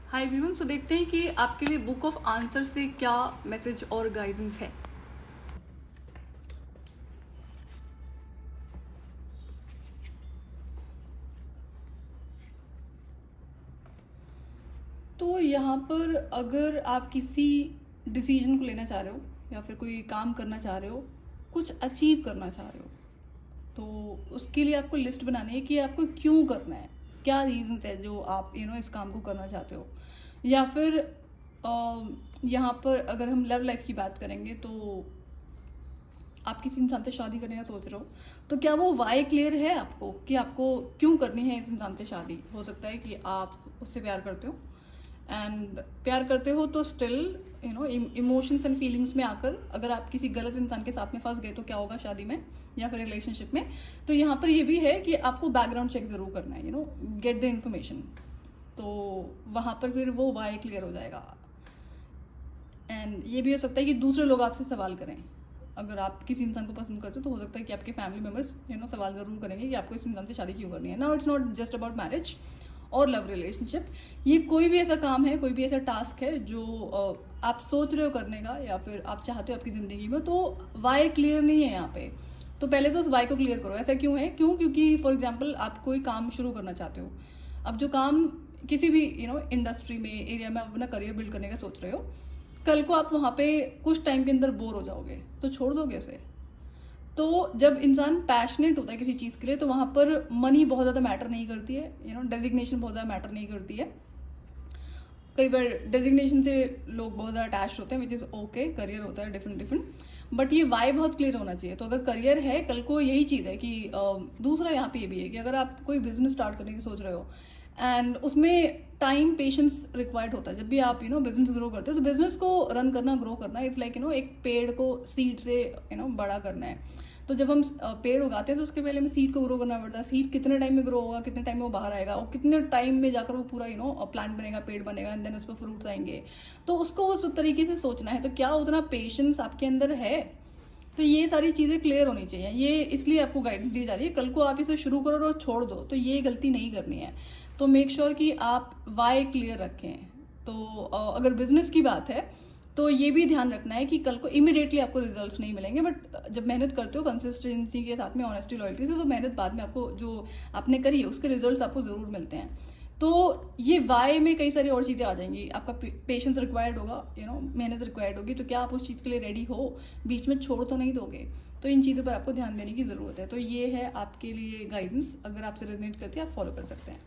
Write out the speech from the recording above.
Hi everyone. सो देखते हैं कि आपके लिए बुक ऑफ आंसर से क्या मैसेज और गाइडेंस है। तो यहाँ पर अगर आप किसी डिसीजन को लेना चाह रहे हो या फिर कोई काम करना चाह रहे हो, कुछ अचीव करना चाह रहे हो, तो उसके लिए आपको लिस्ट बनानी है कि आपको क्यों करना है, क्या रीजंस है जो आप इस काम को करना चाहते हो। या फिर यहाँ पर अगर हम लव लाइफ की बात करेंगे तो आप किसी इंसान से शादी करने का सोच रहे हो, तो क्या वो वाई क्लियर है आपको कि आपको क्यों करनी है इस इंसान से शादी। हो सकता है कि आप उससे प्यार करते हो एंड प्यार करते हो तो स्टिल इमोशंस एंड फीलिंग्स में आकर अगर आप किसी गलत इंसान के साथ में फंस गए तो क्या होगा शादी में या फिर रिलेशनशिप में। तो यहाँ पर ये भी है कि आपको बैकग्राउंड चेक ज़रूर करना है, गेट द इन्फॉर्मेशन। तो वहाँ पर फिर वो वाई क्लियर हो जाएगा। एंड ये भी हो सकता है कि दूसरे लोग आपसे सवाल करें। अगर आप किसी इंसान को पसंद करते हो तो हो सकता है कि आपके फैमिली मेम्बर्स सवाल ज़रूर करेंगे कि आपको इस इंसान से शादी क्यों करनी है। Now it's not just about marriage और लव रिलेशनशिप। ये कोई भी ऐसा काम है, कोई भी ऐसा टास्क है जो आप सोच रहे हो करने का या फिर आप चाहते हो आपकी ज़िंदगी में, तो वाई क्लियर नहीं है यहाँ पे। तो पहले तो उस वाई को क्लियर करो। ऐसा क्यों है? क्योंकि फॉर एग्जाम्पल आप कोई काम शुरू करना चाहते हो। अब जो काम किसी भी इंडस्ट्री में, एरिया में अपना करियर बिल्ड करने का सोच रहे हो, कल को आप वहाँ पे कुछ टाइम के अंदर बोर हो जाओगे तो छोड़ दोगे उसे। तो जब इंसान पैशनेट होता है किसी चीज़ के लिए तो वहाँ पर मनी बहुत ज़्यादा मैटर नहीं करती है, डेजिग्नेशन बहुत ज़्यादा मैटर नहीं करती है। कई बार डेजिग्नेशन से लोग बहुत ज़्यादा अटैच होते हैं, विच इज़ ओके। करियर होता है डिफरेंट, बट ये वाई बहुत क्लियर होना चाहिए। तो अगर करियर है, कल को यही चीज़ है कि दूसरा यहाँ पे ये भी है कि अगर आप कोई बिजनेस स्टार्ट करने की सोच रहे हो एंड उसमें टाइम पेशेंस रिक्वायर्ड होता है। जब भी आप बिजनेस ग्रो करते हो तो बिजनेस को रन करना, ग्रो करना इट्स लाइक एक पेड़ को सीड से बड़ा करना है। तो जब हम पेड़ उगाते हैं तो उसके पहले हमें सीड को ग्रो करना पड़ता है। सीड कितने टाइम में ग्रो होगा, कितने टाइम में वो बाहर आएगा और कितने टाइम में जाकर वो पूरा प्लांट बनेगा, पेड़ बनेगा एंड देन उस पर फ्रूट्स आएंगे। तो उसको उस तरीके से सोचना है। तो क्या उतना पेशेंस आपके अंदर है? तो ये सारी चीज़ें क्लियर होनी चाहिए। ये इसलिए आपको गाइडेंस दी जा रही है। कल को आप इसे शुरू करो और छोड़ दो तो ये गलती नहीं करनी है। तो मेक श्योर कि आप वाई क्लियर रखें। तो अगर बिजनेस की बात है तो ये भी ध्यान रखना है कि कल को इमिडिएटली आपको रिजल्ट्स नहीं मिलेंगे, बट जब मेहनत करते हो कंसिस्टेंसी के साथ में, ऑनेस्टी, लॉयल्टी से, तो मेहनत बाद में आपको जो आपने करी है उसके रिजल्ट्स आपको ज़रूर मिलते हैं। तो ये वाई में कई सारी और चीज़ें आ जाएंगी। आपका पेशेंस रिक्वायर्ड होगा, मेहनत रिक्वायर्ड होगी। तो क्या आप उस चीज़ के लिए रेडी हो? बीच में छोड़ तो नहीं दोगे। तो इन चीज़ों पर आपको ध्यान देने की ज़रूरत है। तो ये है आपके लिए गाइडेंस। अगर आपसे रेजोनेट करती है आप फॉलो कर सकते हैं।